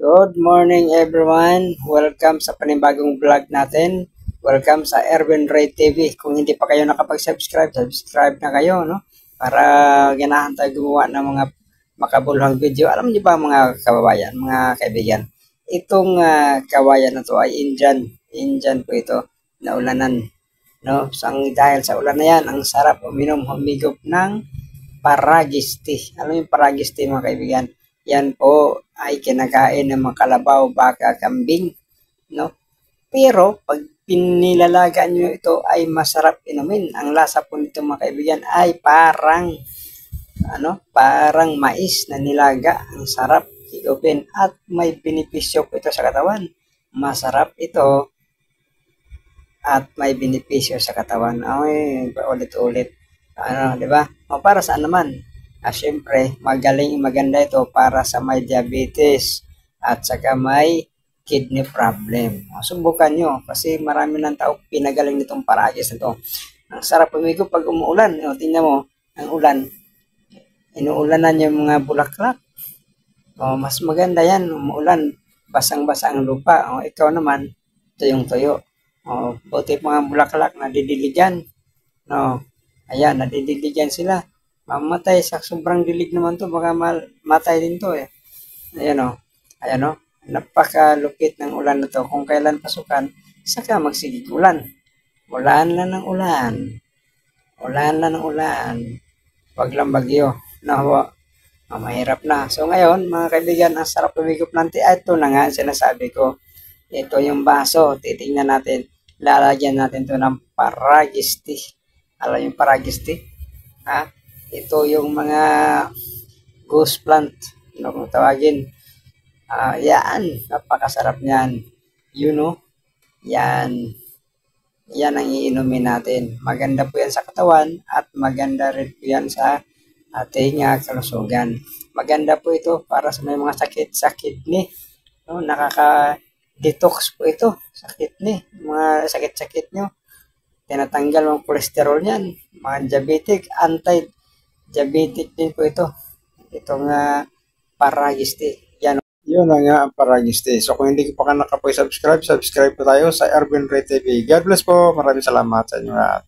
Good morning everyone. Welcome sa panibagong vlog natin. Welcome sa Erwin Ray TV. Kung hindi pa kayo nakapag-subscribe, subscribe na kayo, no? Para ganahan tayo gumawa ng mga makabuluhang video. Alam niyo ba mga kababayan, mga kaibigan, itong kawayan na to ay Indian po ito, na ulanan, no? Dahil sa ulan na yan, ang sarap uminom, humigop ng paragis tea. Alam yung paragis tea mga kaibigan? Yan po ay kinakain ng mga kalabaw, baka, kambing, no? Pero pag pinilalagaan nyo ito ay masarap inumin. Ang lasa po nito mga kaibigan ay parang mais na nilaga. Ang sarap higupin at may benepisyo po ito sa katawan. Masarap ito at may benepisyo sa katawan. Ay, ulit-ulit. Di ba? O para saan naman? Siyempre, maganda ito para sa may diabetes at saka may kidney problem. Subukan nyo kasi marami ng tao pinagaling nitong paragis na ito. Ang sarap pumigo pag umuulan. Tingnan mo, ang ulan. Inuulanan yung mga bulaklak. Mas maganda yan, umuulan. Basang-basa ang lupa. Ikaw naman, tuyong-tuyo. Buti mga bulaklak nadidiligan. Ayan, nadidiligan sila. Mamatay sa sobrang dilig naman to, baka matay din to eh. Ayan o, napakalupit ng ulan na to. Kung kailan pasukan, saka magsigig ulan. Ulan lang ng ulan. Ulan lang ng ulan. Wag lang bagyo. Mahirap na. So ngayon, mga kaibigan, ang sarap pumigop ng tea. Ito na nga, sinasabi ko. Ito yung baso. Titingnan natin. Lalagyan natin to ng paragis tea. Alam yung paragis tea? Ito yung mga ghost plant, kung tawagin. Yan, napakasarap niyan. Yan ang iinumin natin. Maganda po yan sa katawan at maganda rin po yan sa ating kalusugan. Maganda po ito para sa may mga sakit sa kidney. Nakaka-detox po ito sa kidney. Mga sakit-sakit nyo. Tinatanggal ang cholesterol niyan. Mga diabetic, anti-diabetic din po ito. Itong paragis tea. Yun na nga ang paragis tea. So kung hindi pa ka nakapag-subscribe, subscribe po tayo sa Erwin Ray TV. God bless po. Maraming salamat sa inyo lahat.